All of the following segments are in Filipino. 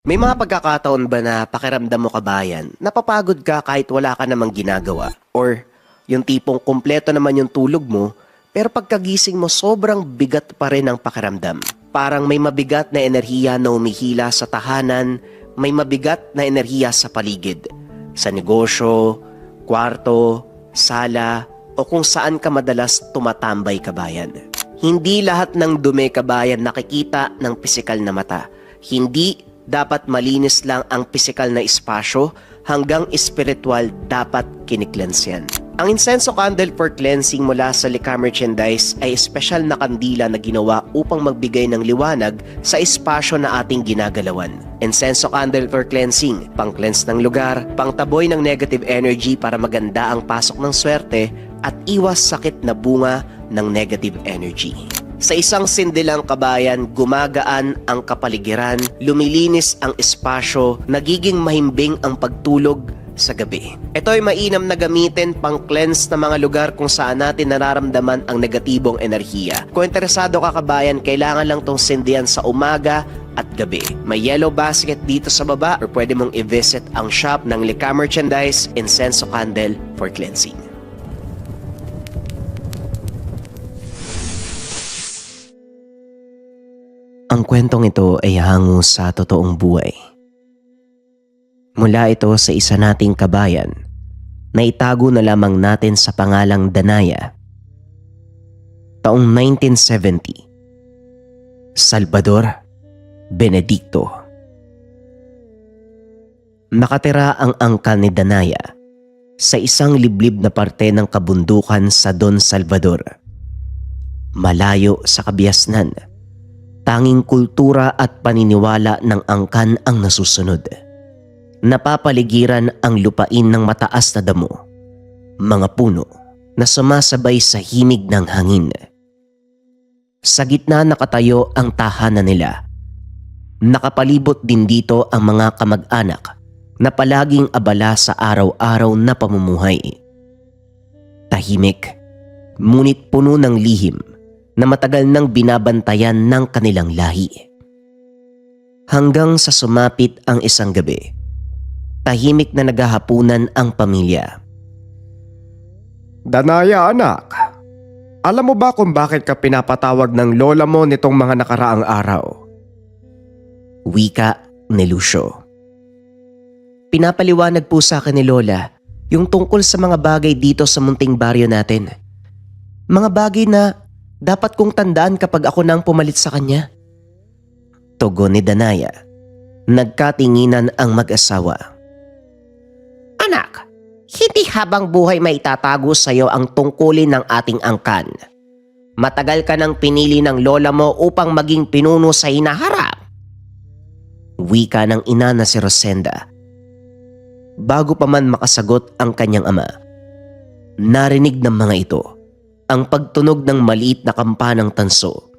May mga pagkakataon ba na pakiramdam mo kabayan, napapagod ka kahit wala ka namang ginagawa? Or yung tipong kumpleto naman yung tulog mo, pero pagkagising mo sobrang bigat pa rin ang pakiramdam. Parang may mabigat na enerhiya na umihila sa tahanan, may mabigat na enerhiya sa paligid. Sa negosyo, kwarto, sala, o kung saan ka madalas tumatambay kabayan. Hindi lahat ng dumi kabayan nakikita ng pisikal na mata. Hindi dapat malinis lang ang pisikal na espasyo, hanggang espiritual dapat kiniklens yan. Ang insenso candle for cleansing mula sa Lika Merchandise ay espesyal na kandila na ginawa upang magbigay ng liwanag sa espasyo na ating ginagalawan. Insenso candle for cleansing, pang-cleanse ng lugar, pangtaboy ng negative energy para maganda ang pasok ng swerte at iwas sakit na bunga ng negative energy. Sa isang sindilang kabayan, gumagaan ang kapaligiran, lumilinis ang espasyo, nagiging mahimbing ang pagtulog sa gabi. Ito ay mainam na gamitin pang-cleanse na mga lugar kung saan natin nararamdaman ang negatibong enerhiya. Kung interesado ka kabayan, kailangan lang tong sindihan sa umaga at gabi. May yellow basket dito sa baba or pwede mong i-visit ang shop ng Lika Merchandise, Insenso Candle for Cleansing. Ang kwentong ito ay hango sa totoong buhay. Mula ito sa isa nating kabayan na itago na lamang natin sa pangalang Danaya. Taong 1970, Salvador Benedicto. Nakatira ang angkan ni Danaya sa isang liblib na parte ng kabundukan sa Don Salvador. Malayo sa kabiasnan, tanging kultura at paniniwala ng angkan ang nasusunod. Napapaligiran ang lupain ng mataas na damo, mga puno na sumasabay sa himig ng hangin. Sa gitna nakatayo ang tahanan nila. Nakapalibot din dito ang mga kamag-anak na palaging abala sa araw-araw na pamumuhay. Tahimik, ngunit puno ng lihim na matagal nang binabantayan ng kanilang lahi. Hanggang sa sumapit ang isang gabi, tahimik na naghahapunan ang pamilya. Danaya anak, alam mo ba kung bakit ka pinapatawag ng lola mo nitong mga nakaraang araw? Wika ni Lucio. Pinapaliwanag po sa akin ni Lola yung tungkol sa mga bagay dito sa munting baryo natin. Mga bagay na dapat kong tandaan kapag ako nang pumalit sa kanya. Tugon ni Danaya. Nagkatinginan ang mag-asawa. Anak, hindi habang buhay may itatago sa iyo ang tungkulin ng ating angkan. Matagal ka nang pinili ng lola mo upang maging pinuno sa hinaharap. Wika ng ina na si Rosenda. Bago pa man makasagot ang kanyang ama, narinig ng mga ito ang pagtunog ng maliit na kampanang tanso.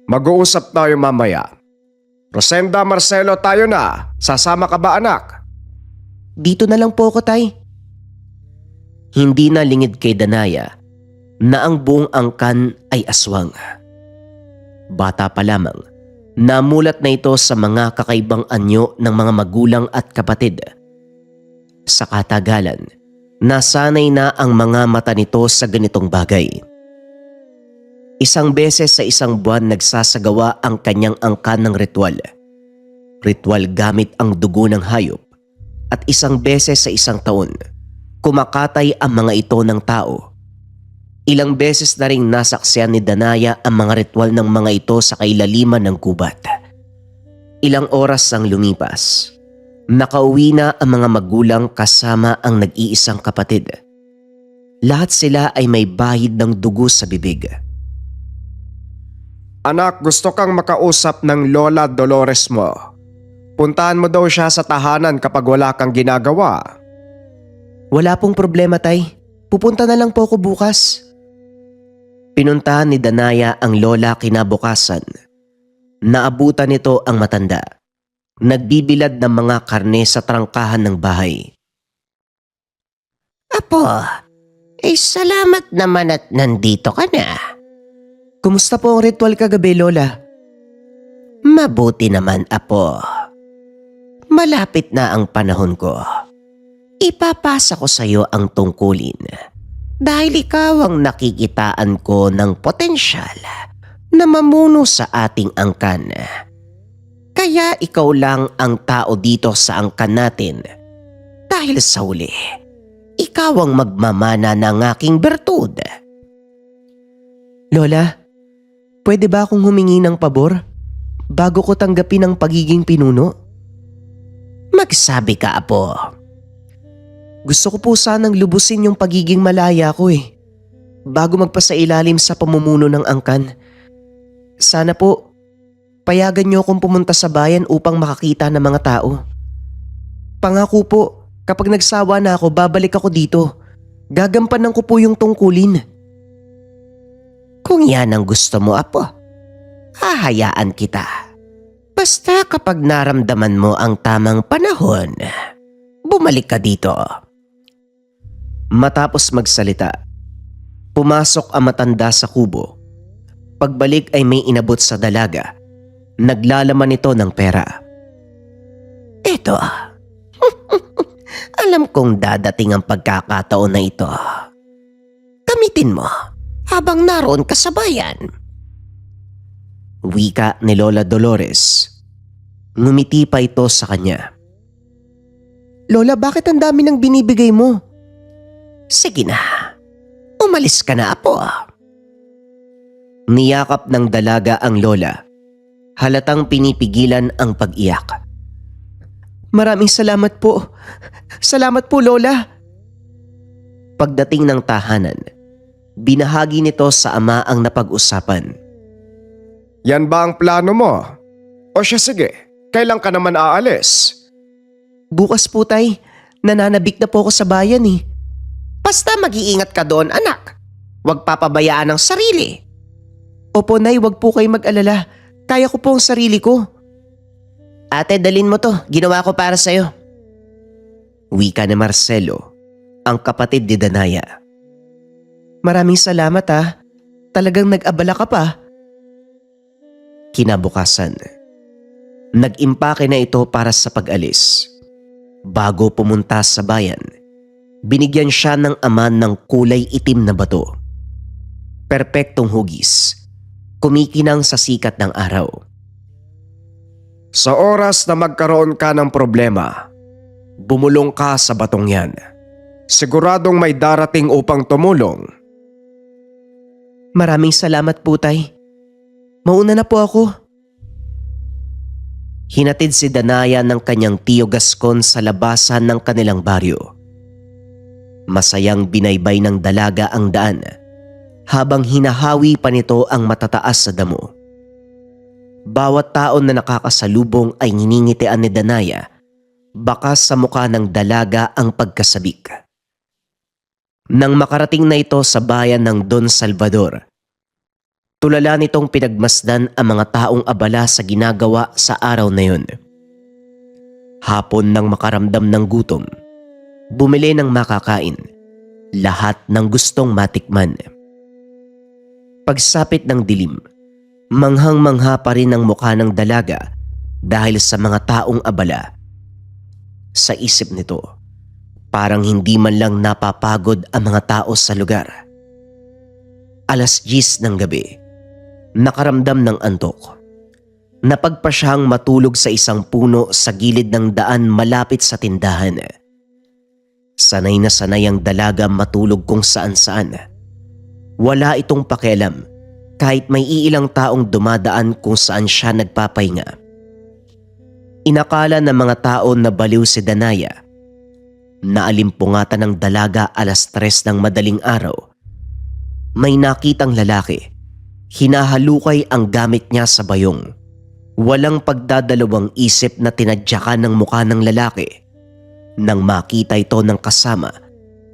Mag-uusap tayo mamaya. Rosenda, Marcelo, tayo na. Sasama ka ba anak? Dito na lang po ako, tay. Hindi na lingid kay Danaya na ang buong angkan ay aswang. Bata pa lamang, namulat na ito sa mga kakaibang anyo ng mga magulang at kapatid. Sa katagalan, nasanay na ang mga mata nito sa ganitong bagay. Isang beses sa isang buwan nagsasagawa ang kanyang angkan ng ritual. Ritual gamit ang dugo ng hayop. At isang beses sa isang taon, kumakatay ang mga ito ng tao. Ilang beses na ring nasaksiyan ni Danaya ang mga ritual ng mga ito sa kailaliman ng gubat. Ilang oras ang lumipas. Nakauwi na ang mga magulang kasama ang nag-iisang kapatid. Lahat sila ay may bahid ng dugo sa bibig. Anak, gusto kang makausap ng Lola Dolores mo. Puntahan mo daw siya sa tahanan kapag wala kang ginagawa. Wala pong problema, tay. Pupunta na lang po ako bukas. Pinuntahan ni Danaya ang lola kinabukasan. Naabutan nito ang matanda. Nagbibilad ng mga karne sa trangkahan ng bahay. Apo, salamat naman at nandito ka na. Kumusta po ang ritual kagabi, Lola? Mabuti naman, Apo. Malapit na ang panahon ko. Ipapasa ko sa iyo ang tungkulin dahil ikaw ang nakikitaan ko ng potensyal na mamuno sa ating angkan. Kaya ikaw lang ang tao dito sa angkan natin dahil sa huli, ikaw ang magmamana ng aking bertud. Lola, pwede ba akong humingi ng pabor bago ko tanggapin ang pagiging pinuno? Magsabi ka, apo. Gusto ko po sanang lubusin yung pagiging malaya ko bago magpasailalim sa pamumuno ng angkan. Sana po, payagan niyo akong pumunta sa bayan upang makakita ng mga tao. Pangako po, kapag nagsawa na ako, babalik ako dito. Gagampanan ko po yung tungkulin. Kung yan ang gusto mo, apo, hahayaan kita. Basta kapag naramdaman mo ang tamang panahon, bumalik ka dito. Matapos magsalita, pumasok ang matanda sa kubo. Pagbalik ay may inabot sa dalaga. Naglalaman ito ng pera. Ito. Alam kong dadating ang pagkakataon na ito. Gamitin mo habang naroon ka sa bayan. Wika ni Lola Dolores. Ngumiti pa ito sa kanya. Lola, bakit ang dami ng binibigay mo? Sige na, umalis ka na, apo. Niyakap ng dalaga ang lola. Halatang pinipigilan ang pag-iyak. Maraming salamat po. Salamat po, Lola. Pagdating ng tahanan, binahagi nito sa ama ang napag-usapan. Yan ba ang plano mo? O siya sige, kailan ka naman aalis? Bukas po, tay. Nananabik na po ako sa bayan Basta mag-iingat ka doon, anak. Huwag papabayaan ang sarili. Opo, nay, huwag po kayo mag-alala. Kaya ko po ang sarili ko. Ate, dalin mo to. Ginawa ko para sa'yo. Wika ni Marcelo, ang kapatid ni Danaya. Maraming salamat Talagang nag-abala ka pa. Kinabukasan, nag-impake na ito para sa pag-alis. Bago pumunta sa bayan, binigyan siya ng ama ng kulay itim na bato. Perpektong hugis, kumikinang sa sikat ng araw. Sa oras na magkaroon ka ng problema, bumulong ka sa batong yan. Siguradong may darating upang tumulong. Maraming salamat po, tay. Mauna na po ako. Hinatid si Danaya ng kanyang tiyo Gascon sa labasan ng kanilang baryo. Masayang binaybay ng dalaga ang daan habang hinahawi pa nito ang matataas sa damo. Bawat taon na nakakasalubong ay niningitian ni Danaya, baka sa mukha ng dalaga ang pagkasabik. Nang makarating na ito sa bayan ng Don Salvador, tulala nitong pinagmasdan ang mga taong abala sa ginagawa sa araw na yun. Hapon nang makaramdam ng gutom, bumili ng makakain, lahat ng gustong matikman. Pagsapit ng dilim, manghang-mangha pa rin ang mukha ng dalaga dahil sa mga taong abala. Sa isip nito, parang hindi man lang napapagod ang mga tao sa lugar. 10:00 ng gabi, nakaramdam ng antok. Napagpa siyang matulog sa isang puno sa gilid ng daan malapit sa tindahan. Sanay na sanay ang dalaga matulog kung saan-saan. Wala itong pakialam kahit may iilang taong dumadaan kung saan siya nagpapahinga. Inakala ng mga tao na baliw si Danaya. Naalimpungatan ng dalaga 3:00 ng madaling araw. May nakitang lalaki. Hinahalukay ang gamit niya sa bayong. Walang pagdadalawang isip na tinadyakan ng mukha ng lalaki. Nang makita ito ng kasama,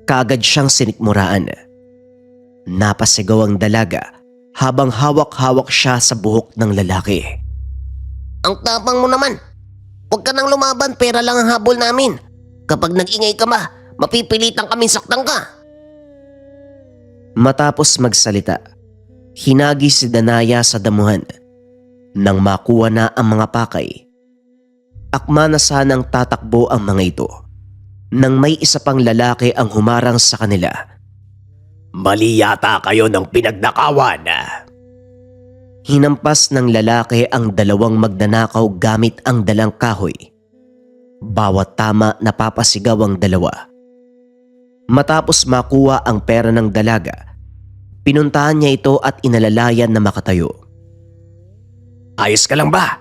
kaagad siyang sinikmuraan. Napasigaw ang dalaga habang hawak-hawak siya sa buhok ng lalaki. Ang tapang mo naman! Huwag ka nang lumaban, pera lang ang habol namin. Kapag nag-ingay ka mapipilitan kaming saktan ka. Matapos magsalita, hinagi si Danaya sa damuhan. Nang makuha na ang mga pakay, Akma na sanang tatakbo ang mga ito nang may isa pang lalaki ang humarang sa kanila. Mali yata kayo ng pinagnakawan. Hinampas ng lalaki ang dalawang magnanakaw gamit ang dalang kahoy. Bawat tama napapasigaw ang dalawa. Matapos makuha ang pera ng dalaga, pinuntahan niya ito at inalalayan na makatayo. Ayos ka lang ba?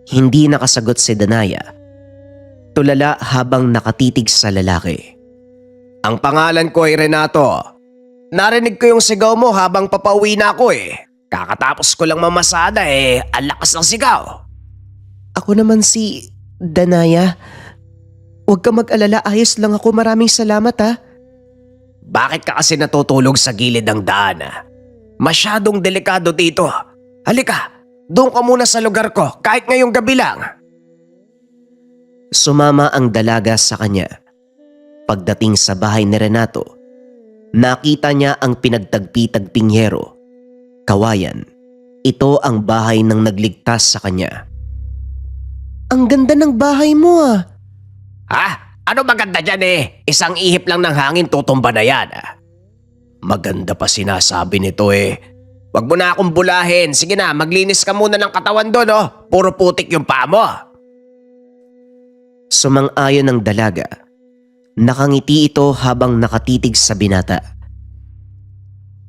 Hindi nakasagot si Danaya. Tulala habang nakatitig sa lalaki. Ang pangalan ko ay Renato. Narinig ko yung sigaw mo habang papauwi na ako eh. Kakatapos ko lang mamasada eh, ang lakas ng sigaw. Ako naman si Danaya. Huwag ka mag-alala, ayos lang ako. Maraming salamat ha. Bakit ka kasi natutulog sa gilid ng daan? Masyadong delikado dito. Halika, doon ka muna sa lugar ko kahit ngayong gabi lang. Sumama ang dalaga sa kanya. Pagdating sa bahay ni Renato, nakita niya ang pinagtagpi-tagping yero. Kawayan, ito ang bahay ng nagligtas sa kanya. Ang ganda ng bahay mo ah. Ha? Ano maganda dyan eh? Isang ihip lang ng hangin tutumba na yan. Maganda pa sinasabi nito eh. Wag mo na akong bulahin. Sige na, maglinis ka muna ng katawan doon oh. Puro putik yung paa mo. Sumang-ayon ng dalaga. Nakangiti ito habang nakatitig sa binata.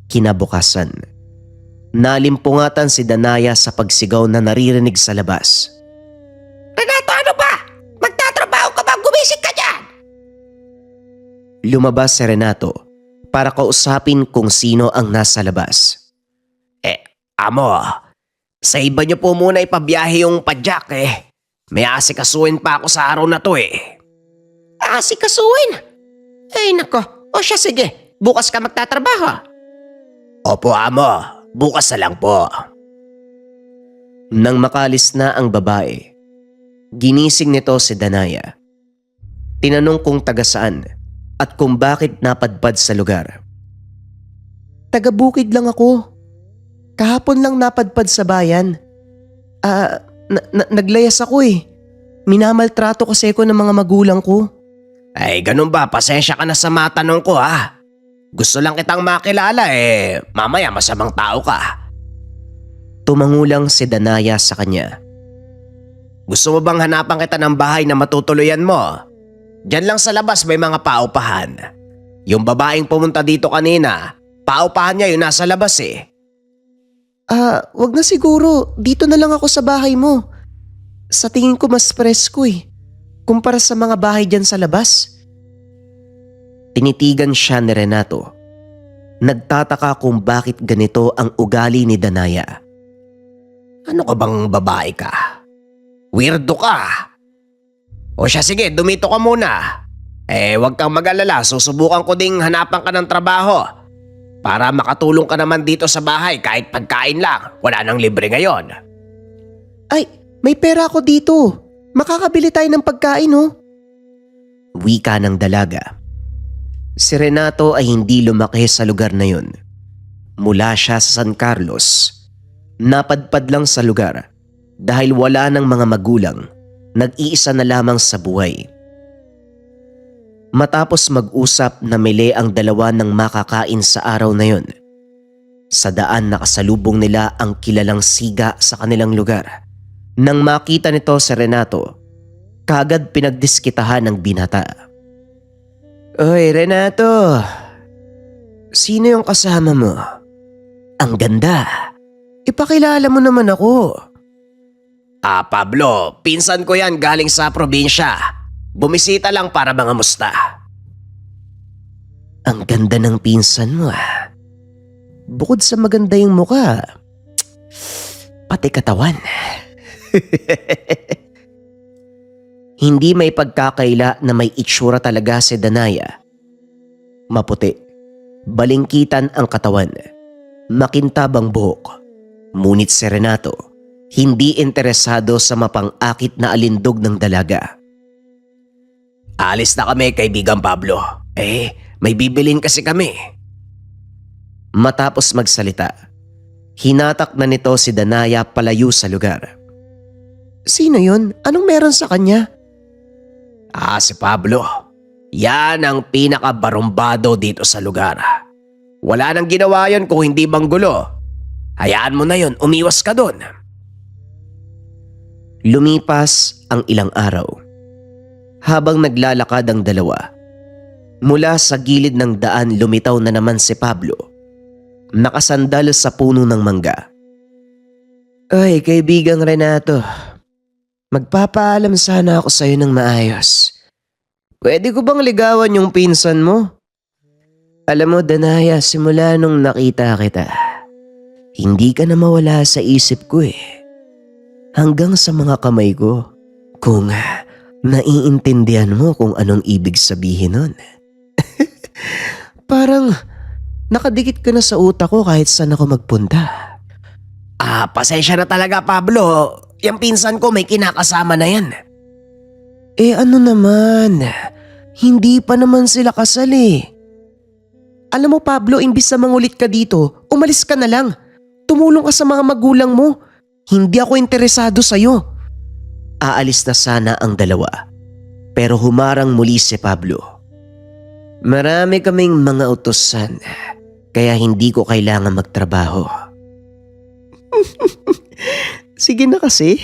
Kinabukasan, nalimpungatan si Danaya sa pagsigaw na naririnig sa labas. Renato, ano ba? Magtatrabaho ka ba? Gumising ka dyan! Lumabas si Renato para kausapin kung sino ang nasa labas. Amo, sa iba niyo po muna ipabiyahe yung padyak eh. May asikasuhin pa ako sa araw na to eh. Asikasuhin? Ay nako, o siya sige, bukas ka magtatrabaho. Opo amo, bukas na lang po. Nang makalis na ang babae, ginising nito si Danaya. Tinanong kung taga saan at kung bakit napadpad sa lugar. Taga-bukid lang ako. Kahapon lang napadpad sa bayan. Naglayas ako eh. Minamaltrato kasi ako ng mga magulang ko. Ay ganun ba, pasensya ka na sa matanong ko ha. Gusto lang kitang makilala eh, mamaya masamang tao ka. Tumangulang si Danaya sa kanya. Gusto mo bang hanapan kita ng bahay na matutuluyan mo? Diyan lang sa labas may mga paupahan. Yung babaeng pumunta dito kanina, paupahan niya yung nasa labas eh. Wag na siguro. Dito na lang ako sa bahay mo. Sa tingin ko mas presko eh. Kumpara sa mga bahay dyan sa labas. Tinitigan siya ni Renato. Nagtataka kung bakit ganito ang ugali ni Danaya. Ano ka bang babae ka? Weirdo ka. O siya sige, dumito ka muna. Wag kang mag-alala, susubukan ko ding hanapan ka ng trabaho. Para makatulong ka naman dito sa bahay kahit pagkain lang. Wala nang libre ngayon. Ay, may pera ako dito. Makakabili tayo ng pagkain oh. Wika ng dalaga. Si Renato ay hindi lumaki sa lugar na yun. Mula siya sa San Carlos. Napadpad lang sa lugar dahil wala ng mga magulang. Nag-iisa na lamang sa buhay. Matapos mag-usap, namili ang dalawa ng makakain sa araw na yun. Sa daan nakasalubong nila ang kilalang siga sa kanilang lugar. Nang makita nito si Renato, kagad pinagdiskitahan ng binata. Oy Renato, sino yung kasama mo? Ang ganda. Ipakilala mo naman ako. Pablo, pinsan ko yan galing sa probinsya. Bumisita lang para mga musta. Ang ganda ng pinsan mo ah. Bukod sa maganda yung mukha, pati katawan. Hindi may pagkakaila na may itsura talaga si Danaya. Maputi, balingkitan ang katawan, makintab ang buhok. Ngunit si Renato, hindi interesado sa mapang-akit na alindog ng dalaga. Alis na kami, kaibigan Pablo. May bibilin kasi kami. Matapos magsalita, hinatak na nito si Danaya palayo sa lugar. Sino yun? Anong meron sa kanya? Si Pablo. Yan ang pinakabarumbado dito sa lugar. Wala nang ginawa yon kung hindi banggulo. Hayaan mo na yon, umiwas ka doon. Lumipas ang ilang araw. Habang naglalakad ang dalawa, mula sa gilid ng daan lumitaw na naman si Pablo. Nakasandal sa puno ng mangga. Ay, kaibigang Renato. Magpapaalam sana ako sa'yo ng maayos. Pwede ko bang ligawan yung pinsan mo? Alam mo, Danaya, simula nung nakita kita, hindi ka na mawala sa isip ko eh. Hanggang sa mga kamay ko, kung naiintindihan mo kung anong ibig sabihin nun. Parang nakadikit ka na sa utak ko kahit saan ako magpunta. Pasensya na talaga, Pablo. Yung pinsan ko may kinakasama na yan. Ano naman, hindi pa naman sila kasal eh. Alam mo Pablo, imbis na mangulit ka dito, umalis ka na lang. Tumulong ka sa mga magulang mo. Hindi ako interesado sa'yo. Aalis na sana ang dalawa, pero humarang muli si Pablo. Marami kaming mga utusan, kaya hindi ko kailangan magtrabaho. Sige na kasi,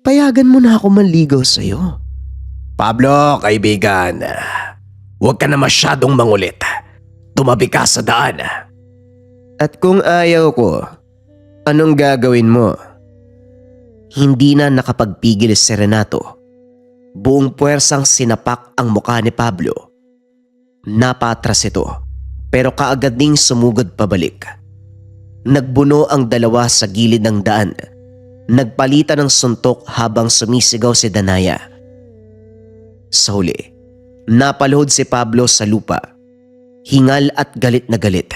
payagan mo na ako manligaw sa'yo. Pablo, kaibigan, huwag ka na masyadong mangulit. Tumabi ka sa daan. At kung ayaw ko, anong gagawin mo? Hindi na nakapagpigil si Renato. Buong puwersang sinapak ang mukha ni Pablo. Napatras ito, pero kaagad ding sumugod pabalik. Nagbuno ang dalawa sa gilid ng daan. Nagpalitan ng suntok habang sumisigaw si Danaya. Sa huli, napaluhod si Pablo sa lupa. Hingal at galit na galit.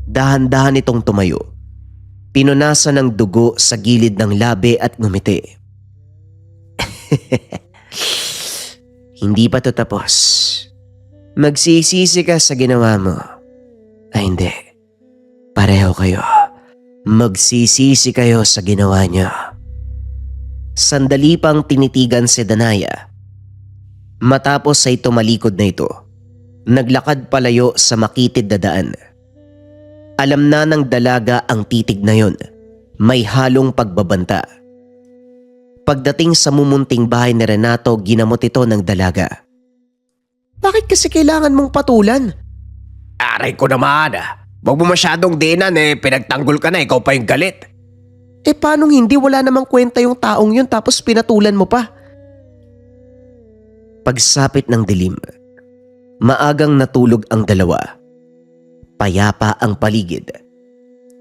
Dahan-dahan itong tumayo. Pinunasan ng dugo sa gilid ng labi at ngumiti. Hindi pa to tapos. Magsisisi ka sa ginawa mo. Ay hindi. Pareho kayo. Magsisisi kayo sa ginawa niyo. Sandali pang tinitigan si Danaya. Matapos ay tumalikod na ito. Naglakad palayo sa makitid na daan. Alam na ng dalaga ang titig na yon. May halong pagbabanta. Pagdating sa mumunting bahay ni Renato, ginamot ito ng dalaga. Bakit kasi kailangan mong patulan? Aray ko naman. Huwag mo masyadong dinan pinagtanggol ka na, ikaw pa yung galit. Paanong hindi, wala namang kwenta yung taong yun tapos pinatulan mo pa? Pagsapit ng dilim, maagang natulog ang dalawa. Payapa ang paligid.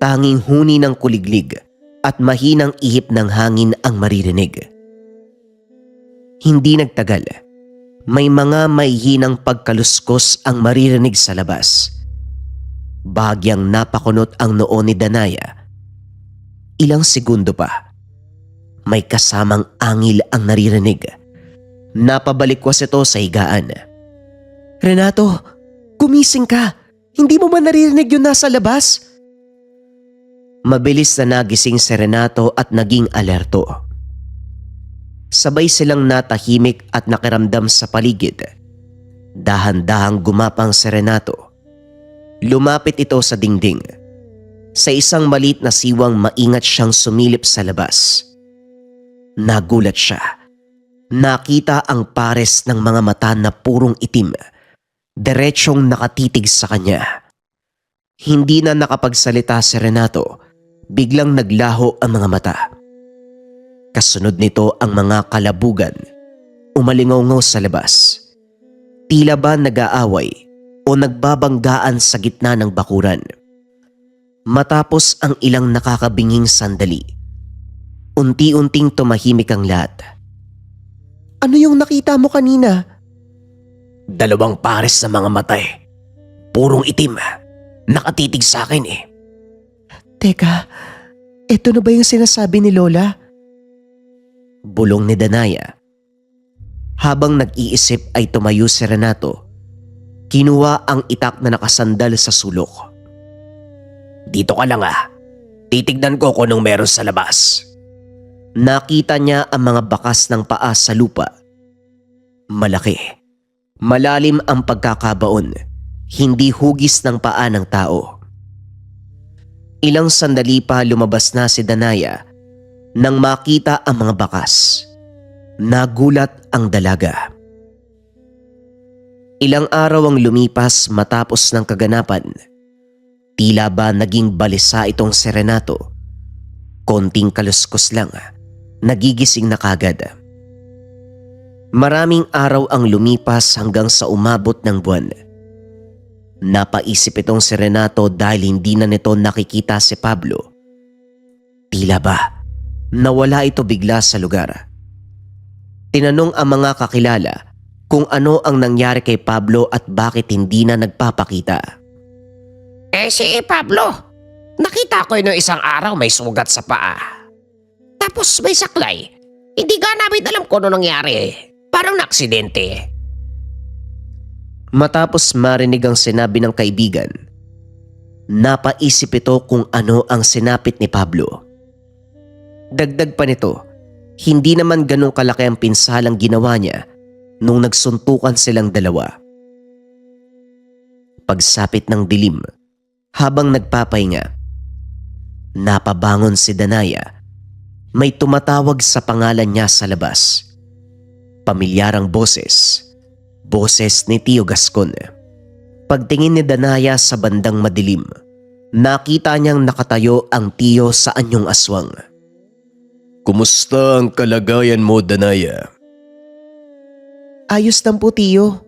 Tanging huni ng kuliglig at mahinang ihip ng hangin ang maririnig. Hindi nagtagal. May mga maihinang pagkaluskos ang maririnig sa labas. Bahagyang napakunot ang noo ni Danaya. Ilang segundo pa, may kasamang angil ang naririnig. Napabalikwas ito sa higaan. Renato, gumising ka! Hindi mo ba naririnig yung nasa labas? Mabilis na nagising si Renato at naging alerto. Sabay silang natahimik at nakiramdam sa paligid. Dahan-dahang gumapang si Renato. Lumapit ito sa dingding. Sa isang maliit na siwang maingat siyang sumilip sa labas. Nagulat siya. Nakita ang pares ng mga mata na purong itim. Diretsyong nakatitig sa kanya. Hindi na nakapagsalita si Renato. Biglang naglaho ang mga mata. Kasunod nito ang mga kalabugan. Umalingaw-ngaw sa labas. Tila ba nag-aaway o nagbabanggaan sa gitna ng bakuran. Matapos ang ilang nakakabinging sandali, unti-unting tumahimik ang lahat. Ano yung nakita mo kanina? Dalawang pares na mga mata Purong itim. Nakatitig sa akin Teka, eto na ba yung sinasabi ni Lola? Bulong ni Danaya. Habang nag-iisip ay tumayo si Renato. Kinuha ang itak na nakasandal sa sulok. Dito ka lang Titignan ko kung anong meron sa labas. Nakita niya ang mga bakas ng paa sa lupa. Malaki, malalim ang pagkakabaon, hindi hugis ng paa ng tao. Ilang sandali pa lumabas na si Danaya nang makita ang mga bakas. Nagulat ang dalaga. Ilang araw ang lumipas matapos ng kaganapan. Tila ba naging balisa itong si Renato? Konting kaluskos lang, nagigising na kagad. Maraming araw ang lumipas hanggang sa umabot ng buwan. Napaisip itong si Renato dahil hindi na nito nakikita si Pablo. Tila ba nawala ito bigla sa lugar. Tinanong ang mga kakilala kung ano ang nangyari kay Pablo at bakit hindi na nagpapakita. Si Pablo, nakita ko yun noong isang araw may sugat sa paa. Tapos may saklay. Hindi ka namin alam kung ano nangyari. Parang naaksidente. Matapos marinig ang sinabi ng kaibigan, napaisip ito kung ano ang sinapit ni Pablo. Dagdag pa nito, hindi naman ganong kalaki ang pinsalang ginawa niya nung nagsuntukan silang dalawa. Pagsapit ng dilim, habang nagpapahinga, napabangon si Danaya. May tumatawag sa pangalan niya sa labas. Pamilyarang boses. Boses ni Tio Gascon. Pagtingin ni Danaya sa bandang madilim, nakita niyang nakatayo ang tiyo sa anyong aswang. Kumusta ang kalagayan mo, Danaya? Ayos lang po, tiyo.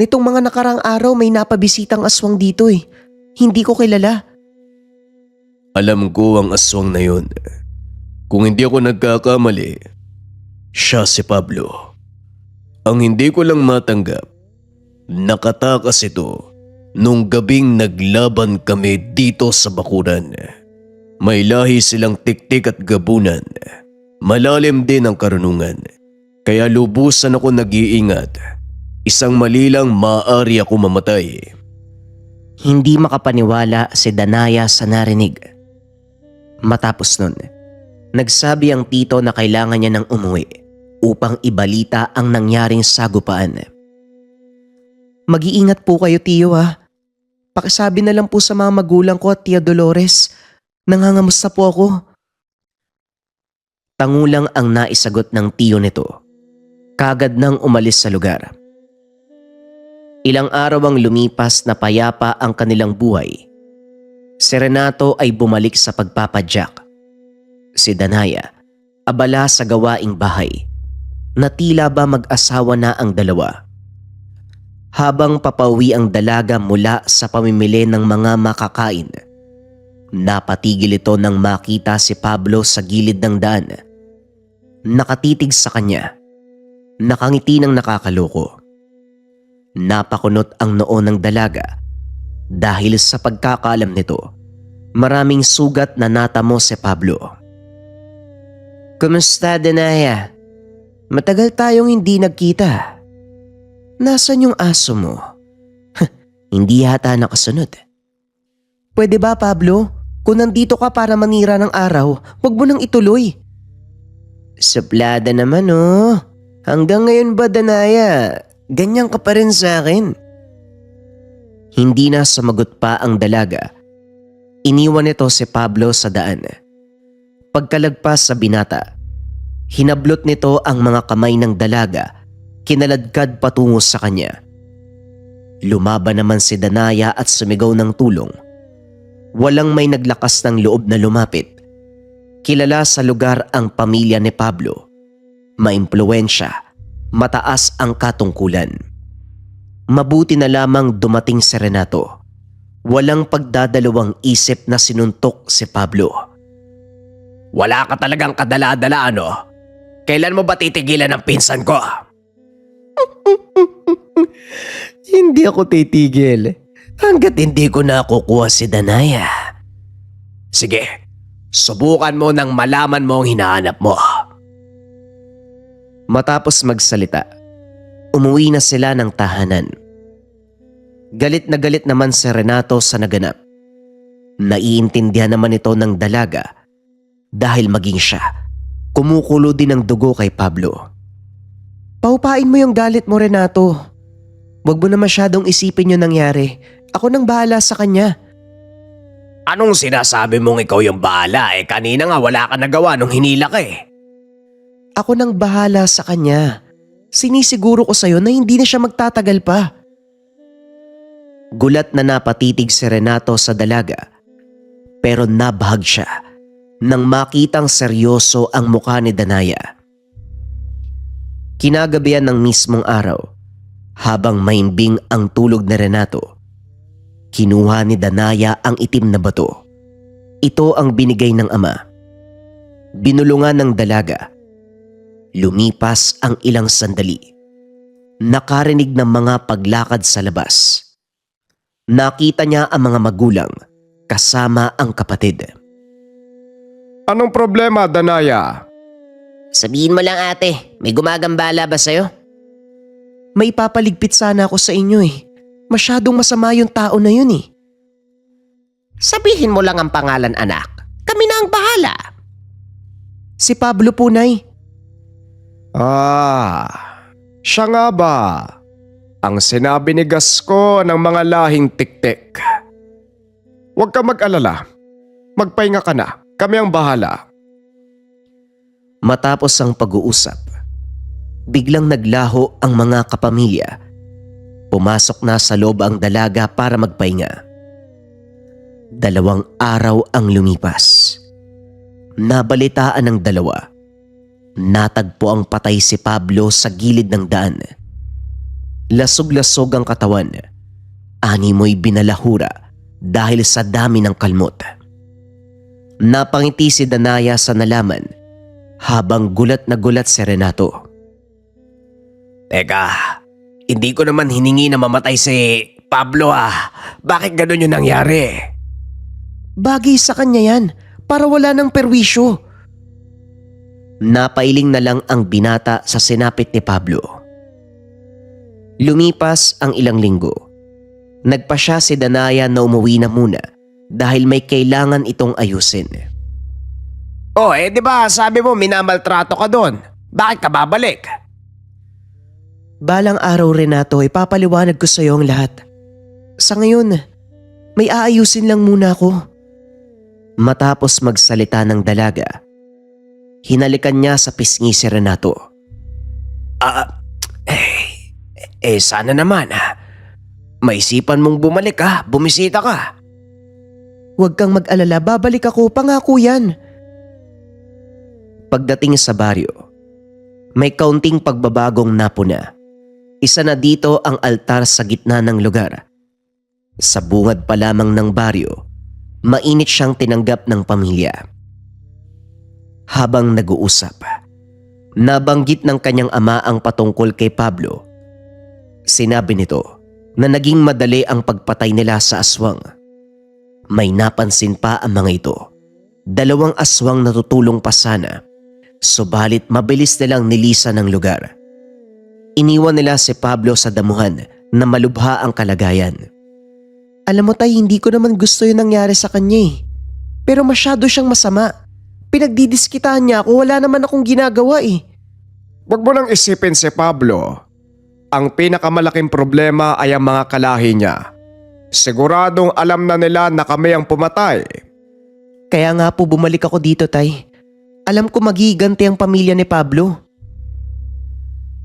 Nitong mga nakarang araw may napabisitang aswang dito eh. Hindi ko kilala. Alam ko ang aswang na yun. Kung hindi ako nagkakamali, siya si Pablo. Ang hindi ko lang matanggap, nakatakas ito nung gabing naglaban kami dito sa bakuran. May lahi silang tiktik at gabunan. Malalim din ang karunungan. Kaya lubusan ako nag-iingat. Isang mali lang maaari ako mamatay. Hindi makapaniwala si Danaya sa narinig. Matapos nun, nagsabi ang tito na kailangan niya nang umuwi upang ibalita ang nangyaring sagupaan. Mag-iingat po kayo, tiyo ha. Pakisabi na lang po sa mga magulang ko at Tia Dolores. Nangangamusta po ako. Tangulang ang naisagot ng tiyo nito. Kagad nang umalis sa lugar. Ilang araw ang lumipas na payapa ang kanilang buhay. Si Renato ay bumalik sa pagpapadyak. Si Danaya, abala sa gawaing bahay, na tila ba mag-asawa na ang dalawa. Habang papauwi ang dalaga mula sa pamimili ng mga makakain, napatigil ito nang makita si Pablo sa gilid ng daan. Nakatitig sa kanya, nakangiti ng nakakaloko. Napakunot ang noo ng dalaga dahil sa pagkakaalam nito, maraming sugat na natamo si Pablo. Kumusta, Danaya? Matagal tayong hindi nagkita. Nasaan yung aso mo? Hindi yata nakasunod. Pwede ba, Pablo? Kung nandito ka para manira ng araw, huwag mo nang ituloy. Suplada naman oh. Hanggang ngayon ba, Danaya? Ganyan ka pa rin sa akin. Hindi na sumagot pa ang dalaga. Iniwan nito si Pablo sa daan. Pagkalagpas sa binata, hinablot nito ang mga kamay ng dalaga, kinaladkad patungo sa kanya. Lumaban naman si Danaya at sumigaw ng tulong. Walang may naglakas ng loob na lumapit. Kilala sa lugar ang pamilya ni Pablo. Maimpluwensya, mataas ang katungkulan. Mabuti na lamang dumating si Renato. Walang pagdadalawang isip na sinuntok si Pablo. Wala ka talagang kadala-dala ano? Kailan mo ba titigilan ang pinsan ko? Hindi ako titigil hanggat hindi ko nakukuha si Danaya. Sige, subukan mo nang malaman mo ang hinahanap mo. Matapos magsalita, umuwi na sila ng tahanan. Galit na galit naman si Renato sa naganap. Naiintindihan naman ito ng dalaga dahil maging siya, Kumukulo din ang dugo kay Pablo. Paupain mo yung galit mo, Renato. Huwag mo na masyadong isipin yung nangyari. Ako nang bahala sa kanya. Anong sinasabi mong ikaw yung bahala kanina nga wala ka nagawa nung hinila ka Ako nang bahala sa kanya. Sinisiguro ko sa'yo na hindi na siya magtatagal pa. Gulat na napatitig si Renato sa dalaga. Pero nabahag siya nang makitang seryoso ang mukha ni Danaya. Kinagabihan ng mismong araw, habang maimbing ang tulog ni Renato, kinuha ni Danaya ang itim na bato. Ito ang binigay ng ama. Binulungan ng dalaga. Lumipas ang ilang sandali. Nakarinig ng mga paglakad sa labas. Nakita niya ang mga magulang kasama ang kapatid. Anong problema, Danaya? Sabihin mo lang ate, may gumagambala ba sa'yo? May papaligpit sana ako sa inyo eh. Masyadong masama yung tao na yun eh. Sabihin mo lang ang pangalan anak, kami na ang bahala. Si Pablo po, Nay. Siya nga ba? Ang sinabi ni Gasco ng mga lahing tiktik. Huwag ka mag-alala. Magpahinga ka na. Kami ang bahala. Matapos ang pag-uusap, biglang naglaho ang mga kapamilya. Pumasok na sa loob ang dalaga para magpahinga. 2 araw ang lumipas. Nabalitaan ng dalawa. Natagpo ang patay si Pablo sa gilid ng daan. Lasog-lasog ang katawan. Animoy binalahura dahil sa dami ng kalmot. Napangiti si Danaya sa nalaman habang gulat na gulat si Renato. Teka, hindi ko naman hiningi na mamatay si Pablo Bakit ganun yung nangyari? Bagay sa kanya yan para wala ng perwisyo. Napailing na lang ang binata sa sinapit ni Pablo. Lumipas ang ilang linggo. Nagpasya si Danaya na umuwi na muna dahil may kailangan itong ayusin. Di ba sabi mo minamaltrato ka doon? Bakit ka babalik? Balang araw, Renato, ipapaliwanag ko sa iyo ang lahat. Sa ngayon, may aayusin lang muna ako. Matapos magsalita ng dalaga, hinalikan niya sa pisngi si Renato. Sana naman maisipan mong bumalik bumisita ka. Huwag kang mag-alala, babalik ako, pangako yan. Pagdating sa baryo, may kaunting pagbabagong napuna. Isa na dito ang altar sa gitna ng lugar. Sa bungad pa lamang ng baryo, mainit siyang tinanggap ng pamilya. Habang nag-uusap, nabanggit ng kanyang ama ang patungkol kay Pablo. Sinabi nito na naging madali ang pagpatay nila sa aswang. May napansin pa ang mga ito. 2 aswang na tutulong pa sana, subalit mabilis nilang nilisan ng lugar. Iniwan nila si Pablo sa damuhan na malubha ang kalagayan. Alam mo tay, hindi ko naman gusto yung nangyari sa kanya eh. Pero masyado siyang masama. Pinagdidiskitaan niya ako, wala naman akong ginagawa eh. Huwag mo nang isipin si Pablo. Ang pinakamalaking problema ay ang mga kalahi niya. Siguradong alam na nila na kami ang pumatay. Kaya nga po bumalik ako dito, tay. Alam ko magiganti ang pamilya ni Pablo.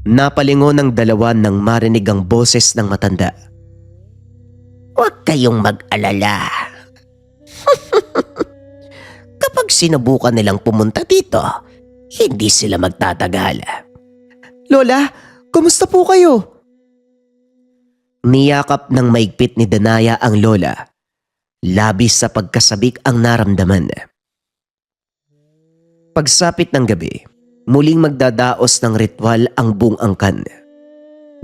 Napalingon ng dalawa nang marinig ang boses ng matanda. Huwag kayong mag-alala. Kapag sinubukan nilang pumunta dito, hindi sila magtatagal. Lola, kumusta po kayo? Niyakap ng maigpit ni Danaya ang lola. Labis sa pagkasabik ang naramdaman. Pagsapit ng gabi, muling magdadaos ng ritual ang buong angkan.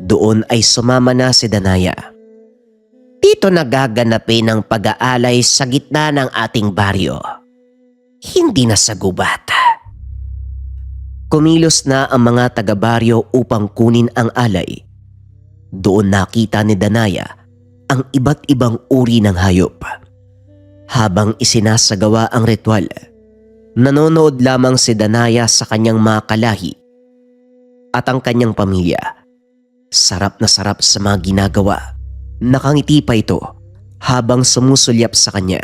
Doon ay sumama na si Danaya. Dito nagaganapin ang pag-aalay sa gitna ng ating baryo. Hindi na sa gubat. Kumilos na ang mga taga-baryo upang kunin ang alay. Doon nakita ni Danaya ang iba't ibang uri ng hayop. Habang isinasagawa ang ritual, Nanonood lamang si Danaya sa kanyang mga kalahi at ang kanyang pamilya. Sarap na sarap sa mga ginagawa. Nakangiti pa ito habang sumusulyap sa kanya.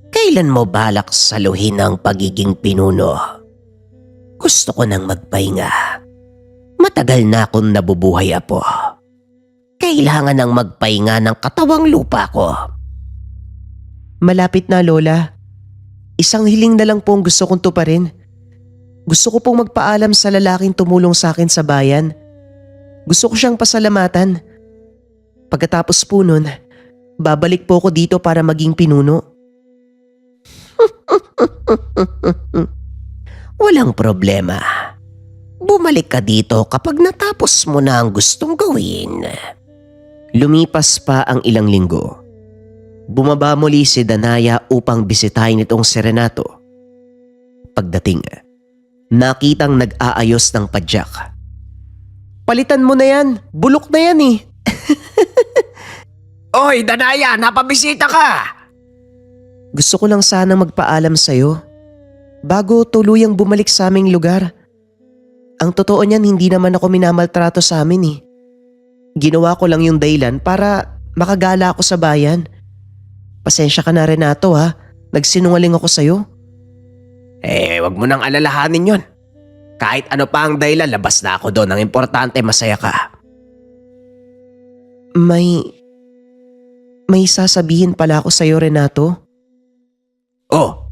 Kailan mo balak saluhin ang pagiging pinuno? Gusto ko nang magpahinga. Matagal na akong nabubuhay, apo. Kailangan nang magpahinga ng katawang lupa ko. Malapit na, Lola. Isang hiling na lang po ang gusto kong tuparin. Gusto ko pong magpaalam sa lalaking tumulong sa akin sa bayan. Gusto ko siyang pasalamatan. Pagkatapos po nun, babalik po ako dito para maging pinuno. Walang problema. Bumalik ka dito kapag natapos mo na ang gustong gawin. Lumipas pa ang ilang linggo. Bumaba muli si Danaya upang bisitahin itong si Renato. Pagdating, nakitang nag-aayos ng padyak. Palitan mo na yan, bulok na yan eh. Oy, Danaya, napabisita ka! Gusto ko lang sana magpaalam sa'yo bago tuluyang bumalik sa aming lugar. Ang totoo niyan, hindi naman ako minamaltrato sa amin eh. Ginawa ko lang yung dahilan para makagala ako sa bayan. Pasensya ka na, Renato, ha. Nagsinungaling ako sa'yo. Wag mo nang alalahanin yon. Kahit ano pa ang dahilan, labas na ako doon. Ang importante, masaya ka. May sasabihin pala ako sa'yo, Renato. Oh,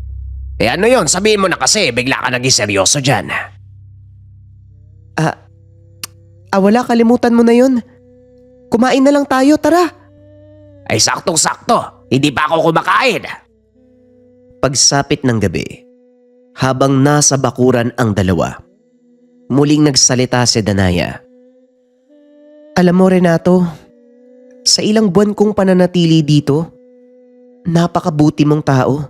ano yon? Sabihin mo na kasi, bigla ka naging seryoso dyan. Wala, kalimutan mo na yun. Kumain na lang tayo, tara. Ay, saktong-sakto. Hindi pa ako kumakain. Pagsapit ng gabi, habang nasa bakuran ang dalawa, muling nagsalita si Danaya. Alam mo, Renato, sa ilang buwan kong pananatili dito, napakabuti mong tao.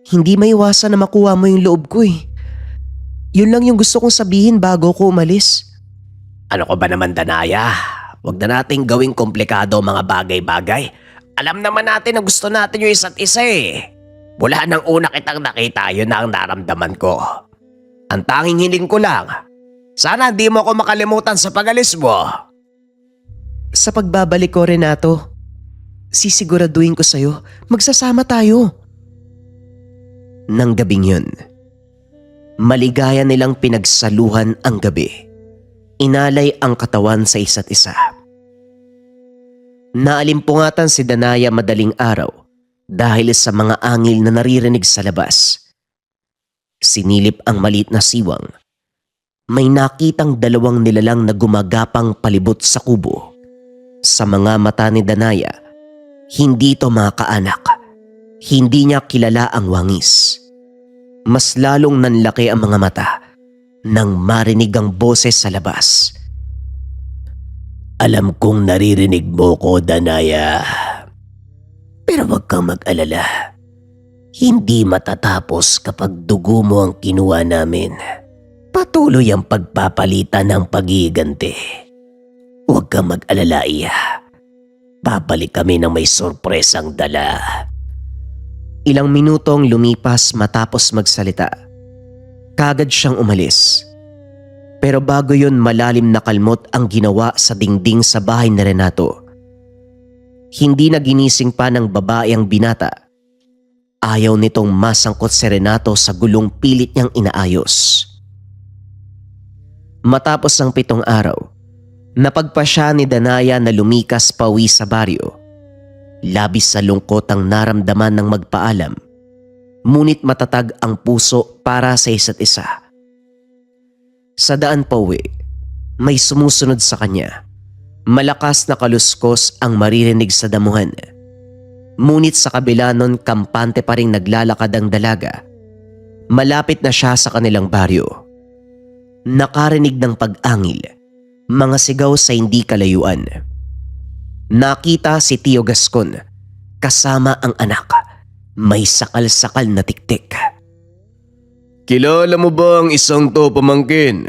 Hindi maiwasan na makuha mo yung loob ko eh. Yun lang yung gusto kong sabihin bago ko umalis. Ano ko ba naman, Danaya? Huwag na nating gawing komplikado ang mga bagay-bagay. Alam naman natin na gusto natin yung isa't isa eh. Mula nang una kitang nakita, yun na ang naramdaman ko. Ang tanging hiling ko lang, sana di mo ako makalimutan sa pag-alis mo. Sa pagbabalik ko, Renato, sisiguraduhin ko sa'yo, magsasama tayo. Nang gabing yun, maligaya nilang pinagsaluhan ang gabi. Inalay ang katawan sa isa't isa. Naalimpungatan si Danaya madaling araw dahil sa mga angil na naririnig sa labas. Sinilip ang maliit na siwang. May nakitang dalawang nilalang na gumagapang palibot sa kubo. Sa mga mata ni Danaya, hindi ito mga kaanak. Hindi niya kilala ang wangis. Mas lalong nanlaki ang mga mata nang marinig ang boses sa labas. Alam kong naririnig mo ko, Danaya. Pero wag kang mag-alala. Hindi matatapos kapag dugo mo ang kinuha namin. Patuloy ang pagpapalitan ng pag-iiganti. Huwag kang mag-alala, Iya. Babalik kami ng may sorpresang dala. Ilang minutong lumipas matapos magsalita. Kagad siyang umalis. Pero bago yun, malalim na kalmot ang ginawa sa dingding sa bahay ni Renato. Hindi na ginising pa ng babae ang binata. Ayaw nitong masangkot si Renato sa gulong pilit niyang inaayos. Matapos ang 7 araw, napagpasya ni Danaya na lumikas pauwi sa baryo. Labis sa lungkot ang naramdaman ng magpaalam. Ngunit matatag ang puso para sa isa't isa. Sa daan pauwi, may sumusunod sa kanya. Malakas na kaluskos ang maririnig sa damuhan. Ngunit sa kabila nun, kampante pa rin naglalakad ang dalaga. Malapit na siya sa kanilang baryo. Nakarinig ng pag-angil, mga sigaw sa hindi kalayuan. Nakita si Tio Gascon, kasama ang anak. May sakal-sakal na tiktik. Kilala mo ba ang isang to, pamangkin?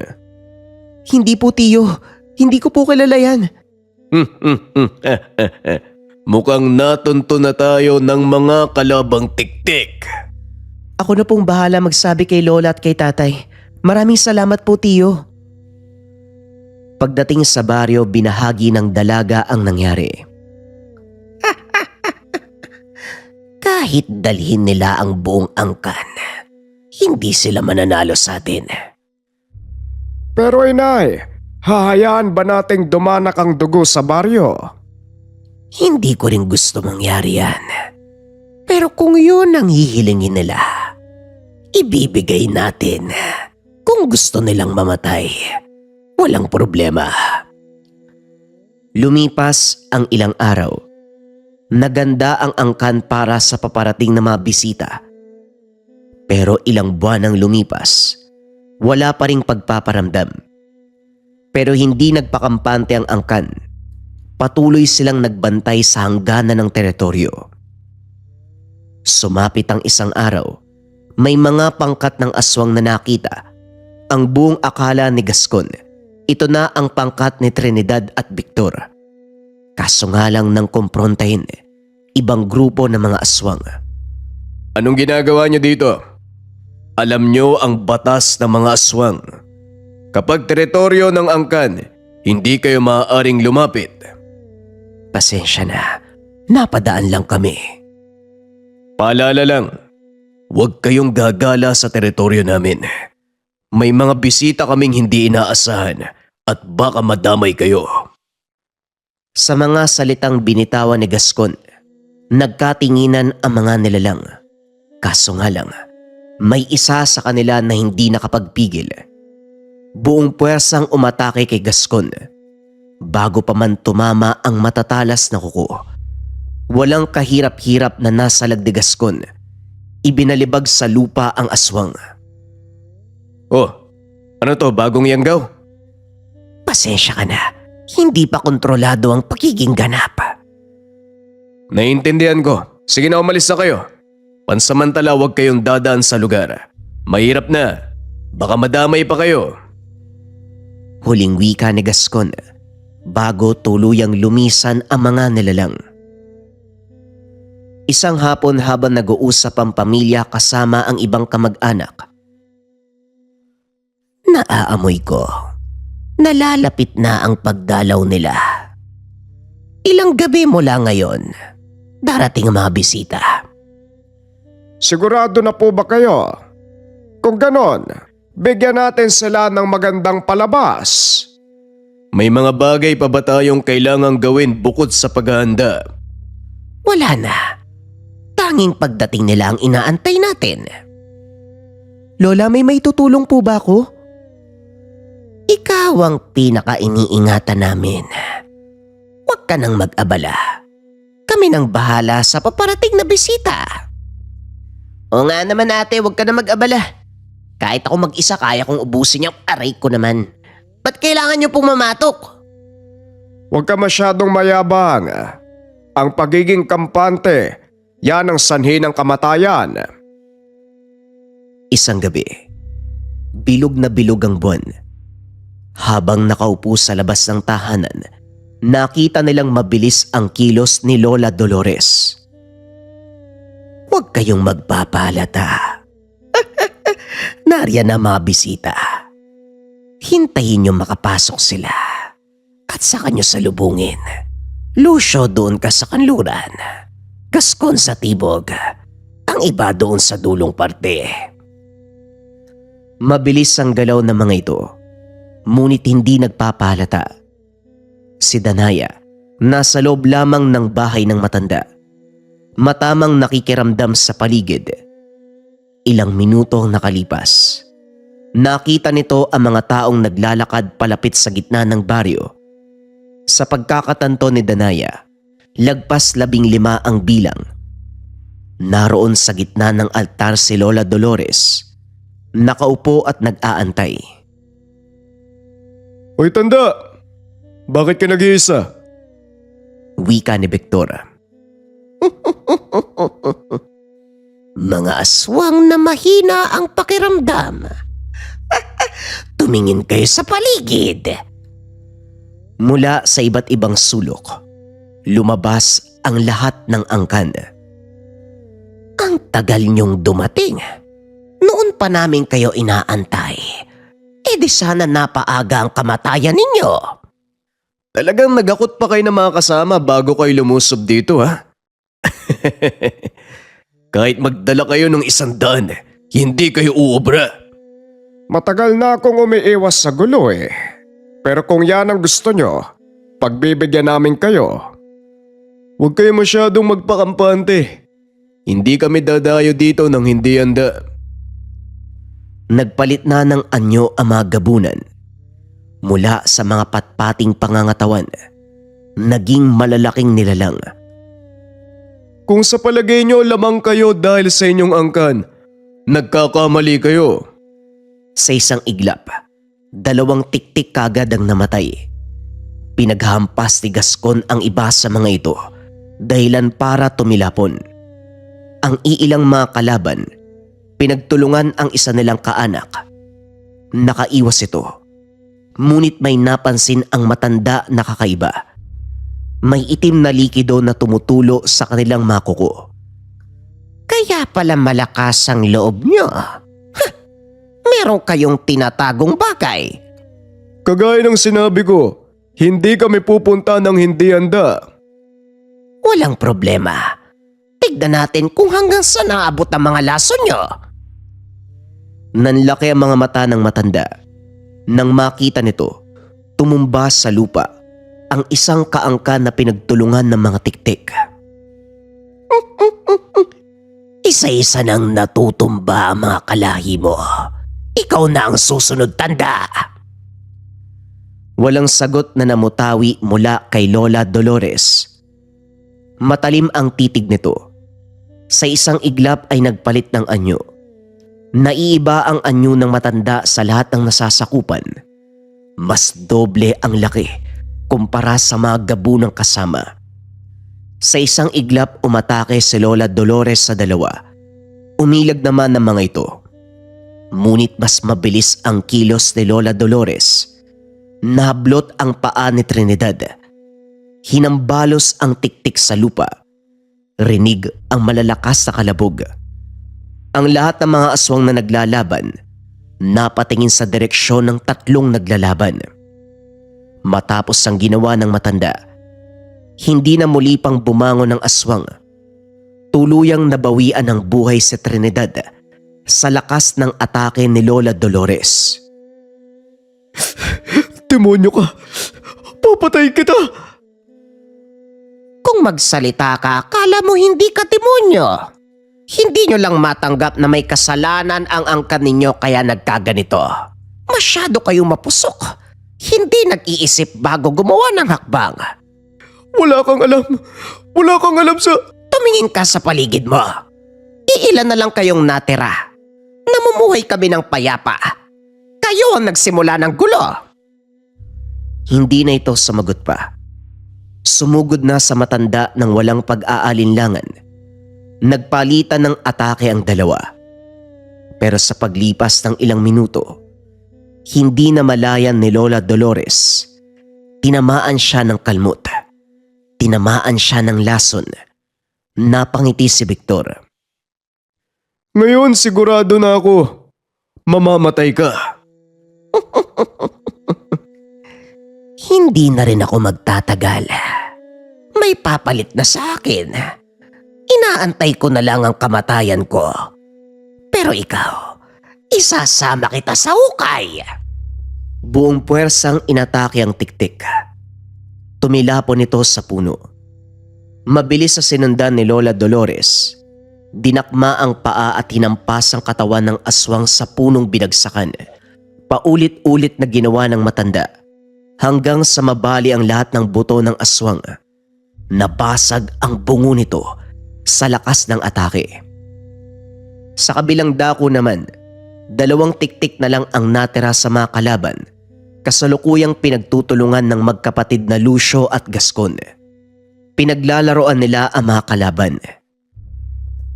Hindi po, Tio. Hindi ko po kilala yan. Mukhang natunto na tayo ng mga kalabang tiktik. Ako na pong bahala magsabi kay Lola at kay Tatay. Maraming salamat po, Tiyo. Pagdating sa baryo, binahagi ng dalaga ang nangyari. Kahit dalhin nila ang buong angkan, hindi sila mananalo sa atin. Pero inay, hahayaan ba nating dumanak ang dugo sa baryo? Hindi ko rin gusto mangyari yan. Pero kung yun ang hihilingin nila, ibibigay natin. Kung gusto nilang mamatay, walang problema. Lumipas ang ilang araw. Naganda ang angkan para sa paparating na mga bisita. Pero ilang buwan ang lumipas, wala pa ring pagpaparamdam. Pero hindi nagpakampante ang angkan. Patuloy silang nagbantay sa hangganan ng teritoryo. Sumapit ang isang araw, may mga pangkat ng aswang na nakita. Ang buong akala ni Gascon, ito na ang pangkat ni Trinidad at Victor. Kaso nga lang nang kumprontahin, ibang grupo ng mga aswang. Anong ginagawa niyo dito? Alam niyo ang batas ng mga aswang. Kapag teritoryo ng angkan, hindi kayo maaaring lumapit. Pasensya na, napadaan lang kami. Paalala lang, huwag kayong gagala sa teritoryo namin. May mga bisita kaming hindi inaasahan at baka madamay kayo. Sa mga salitang binitawan ni Gascon, nagkatinginan ang mga nilalang. Kaso nga lang, may isa sa kanila na hindi nakapagpigil. Buong puwersang umatake kay Gascon. Bago pa man tumama ang matatalas na kuko. Walang kahirap-hirap na nasalag ni Gascon. Ibinalibag sa lupa ang aswang. Oh, ano to, bagong yanggaw? Pasensya ka na, hindi pa kontrolado ang pagiging ganap. Naiintindihan ko. Sige na, umalis na kayo. Pansamantala, huwag kayong dadaan sa lugar. Mahirap na. Baka madamay pa kayo. Huling wika ni Gascon bago tuluyang lumisan ang mga nilalang. Isang hapon habang nag-uusap ang pamilya kasama ang ibang kamag-anak. Naaamoy ko, nalalapit na ang pagdalaw nila. Ilang gabi mula ngayon, darating ang mga bisita. Sigurado na po ba kayo? Kung ganon, bigyan natin sila ng magandang palabas. May mga bagay pa ba tayong kailangang gawin bukod sa paghahanda? Wala na. Tanging pagdating nila ang inaantay natin. Lola, may tutulong po ba ako? Ikaw ang pinaka-iniingatan namin. Huwag ka nang mag-abala. Kami nang bahala sa paparating na bisita. O nga naman ate, huwag ka na mag-abala. Kahit ako mag-isa, kaya kong ubusin yung aray ko naman. Ba't kailangan niyo pong mamatok? Huwag ka masyadong mayabang. Ang pagiging kampante, yan ang sanhi ng kamatayan. Isang gabi, bilog na bilog ang buwan. Habang nakaupo sa labas ng tahanan, nakita nilang mabilis ang kilos ni Lola Dolores. Huwag kayong magpapalata. Nariyan na mga bisita. Hintayin niyo makapasok sila at saka niyo salubungin. Lucio doon ka sa kanluran. Gascon sa tibog. Ang iba doon sa dulong parte. Mabilis ang galaw ng mga ito, ngunit hindi nagpapalata. Si Danaya, nasa loob lamang ng bahay ng matanda. Matamang nakikiramdam sa paligid. Ilang minuto ang nakalipas. Nakita nito ang mga taong naglalakad palapit sa gitna ng baryo. Sa pagkakatanto ni Danaya, lagpas 15 ang bilang. Naroon sa gitna ng altar si Lola Dolores, nakaupo at nag-aantay. Hoy tanda, bakit ka nag-iisa? Wika ni Victor. Mga aswang na mahina ang pakiramdam. Tumingin kayo sa paligid. Mula sa iba't ibang sulok, lumabas ang lahat ng angkan. Ang tagal niyong dumating. Noon pa namin kayo inaantay. Eh di sana napaaga ang kamatayan ninyo. Talagang nagakot pa kayo ng mga kasama bago kayo lumusob dito, ha? Kahit magdala kayo ng 100, hindi kayo uubra. Matagal na akong umiiwas sa gulo eh. Pero kung yan ang gusto nyo, pagbibigyan namin kayo. Huwag kayo masyadong magpakampante. Hindi kami dadayo dito nang hindi handa. Nagpalit na ng anyo ang mga gabunan. Mula sa mga patpating pangangatawan, naging malalaking nilalang. Kung sa palagay nyo lamang kayo dahil sa inyong angkan, nagkakamali kayo. Sa isang iglap, 2 tiktik kagad ang namatay. Pinaghampas ni Gascon ang iba sa mga ito, dahilan para tumilapon. Ang iilang mga kalaban, pinagtulungan ang isa nilang kaanak. Nakaiwas ito. Ngunit may napansin ang matanda na kakaiba. May itim na likido na tumutulo sa kanilang mga kuko. Kaya pala malakas ang loob nyo. Meron kayong tinatagong bagay. Kagaya ng sinabi ko, hindi kami pupunta ng hindi handa. Walang problema. Tignan natin kung hanggang saan naabot ang mga lason nyo. Nanlaki ang mga mata ng matanda. Nang makita nito, tumumba sa lupa ang isang kaangkan na pinagtulungan ng mga tiktik. Isa-isa nang natutumba ang mga kalahi mo. Ikaw na ang susunod, tanda. Walang sagot na namutawi mula kay Lola Dolores. Matalim ang titig nito. Sa isang iglap ay nagpalit ng anyo. Naiiba ang anyo ng matanda sa lahat ng nasasakupan. Mas doble ang laki kumpara sa mga gabunang kasama. Sa isang iglap umatake si Lola Dolores sa 2. Umilag naman ng mga ito. Ngunit mas mabilis ang kilos ni Lola Dolores. Nahablot ang paa ni Trinidad. Hinambalos ang tiktik sa lupa. Rinig ang malalakas na kalabog. Ang lahat ng mga aswang na naglalaban, napatingin sa direksyon ng 3 naglalaban. Matapos ang ginawa ng matanda, hindi na muli pang bumangon ng aswang. Tuluyang nabawian ng buhay si Trinidad sa lakas ng atake ni Lola Dolores. Demonyo ka! Papatay kita! Kung magsalita ka, akala mo hindi ka demonyo. Hindi nyo lang matanggap na may kasalanan ang angkan ninyo kaya nagkaganito. Masyado kayong mapusok. Hindi nag-iisip bago gumawa ng hakbang. Wala kang alam! Wala kang alam sa... Tumingin ka sa paligid mo. Iilan na lang kayong natira. Namumuhay kami ng payapa. Kayo ang nagsimula ng gulo. Hindi na ito sumagot pa. Sumugod na sa matanda ng walang pag-aalinlangan. Nagpalitan ng atake ang 2. Pero sa paglipas ng ilang minuto, hindi na malayan ni Lola Dolores. Tinamaan siya ng kalmot. Tinamaan siya ng lason. Napangiti si Victor. Ngayon sigurado na ako. Mamamatay ka. Hindi na rin ako magtatagal. May papalit na sa akin. Inaantay ko na lang ang kamatayan ko. Pero ikaw, isasama kita sa hukay. Buong puwersang inatake ang tiktik. Tumilapon ito sa puno. Mabilis sa sinundan ni Lola Dolores. Dinakma ang paa at hinampas ang katawan ng aswang sa punong binagsakan. Paulit-ulit na ginawa ng matanda hanggang sa mabali ang lahat ng buto ng aswang. Nabasag ang bungo nito sa lakas ng atake. Sa kabilang dako naman, 2 tiktik na lang ang natira sa mga kalaban, kasalukuyang pinagtutulungan ng magkapatid na Lucio at Gascon. Pinaglalaroan nila ang mga kalaban.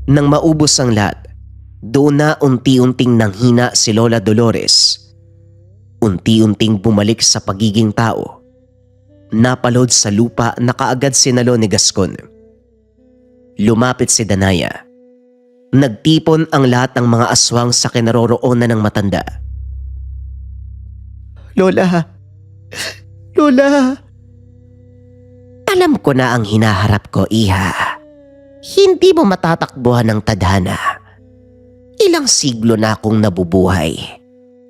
Nang maubos ang lahat, doon na unti-unting nanghina si Lola Dolores. Unti-unting bumalik sa pagiging tao. Napalod sa lupa na kaagad sinalo ni Gascon. Lumapit si Danaya. Nagtipon ang lahat ng mga aswang sa kinaroroonan ng matanda. Lola! Lola! Alam ko na ang hinaharap ko, iha. Hindi mo matatakbuhan ng tadhana. Ilang siglo na akong nabubuhay.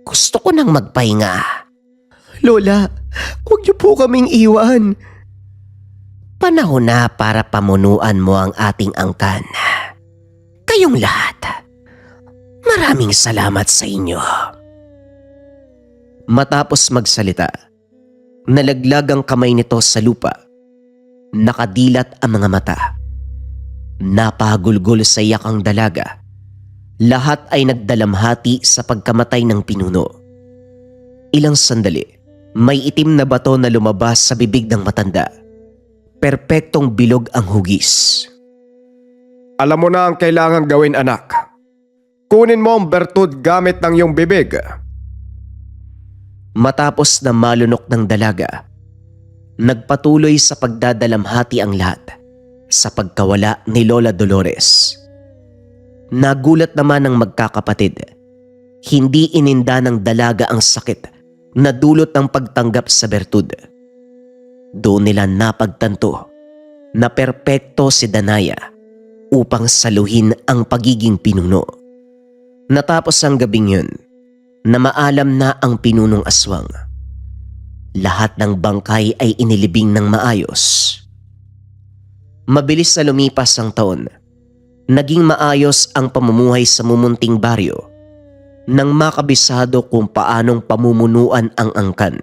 Gusto ko nang magpahinga. Lola, huwag niyo po kaming iwan. Panahon na para pamunuan mo ang ating angkan. Kayong lahat, maraming salamat sa inyo. Matapos magsalita, nalaglag ang kamay nito sa lupa. Nakadilat ang mga mata. Napahagulgol sa iyak ang dalaga. Lahat ay nagdalamhati sa pagkamatay ng pinuno. Ilang sandali, may itim na bato na lumabas sa bibig ng matanda. Perpektong bilog ang hugis. Alam mo na ang kailangan gawin, anak. Kunin mo ang bertud gamit ng iyong bibig. Matapos na malunok ng dalaga, nagpatuloy sa pagdadalamhati ang lahat sa pagkawala ni Lola Dolores. Nagulat naman ang magkakapatid. Hindi ininda ng dalaga ang sakit na dulot ng pagtanggap sa bertud. Doon nila napagtanto na perpekto si Danaya upang saluhin ang pagiging pinuno. Natapos ang gabing yun na maalam na ang pinunong aswang. Lahat ng bangkay ay inilibing ng maayos. Mabilis na lumipas ang taon. Naging maayos ang pamumuhay sa mumunting baryo nang makabisado kung paanong pamumunuan ang angkan.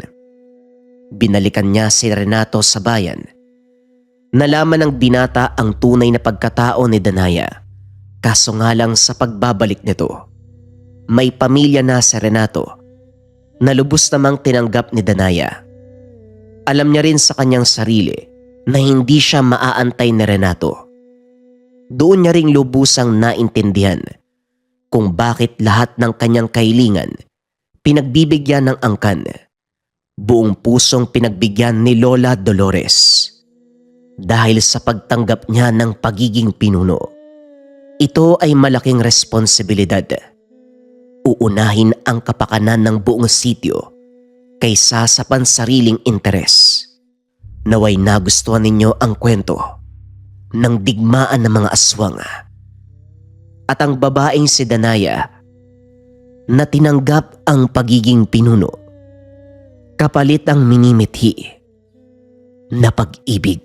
Binalikan niya si Renato sa bayan. Nalaman ng binata ang tunay na pagkatao ni Danaya. Kaso nga lang sa pagbabalik nito, may pamilya na si Renato na lubos namang tinanggap ni Danaya. Alam niya rin sa kanyang sarili na hindi siya maaantay ni Renato. Doon niya ring lubusang naintindihan kung bakit lahat ng kanyang kahilingan pinagbibigyan ng angkan. Buong pusong pinagbigyan ni Lola Dolores dahil sa pagtanggap niya ng pagiging pinuno. Ito ay malaking responsibilidad. Uunahin ang kapakanan ng buong sityo kaysa sa pansariling interes. Naway nagustuhan ninyo ang kwento ng digmaan ng mga aswang at ang babaeng si Danaya na tinanggap ang pagiging pinuno kapalit ang minimithi na pag-ibig.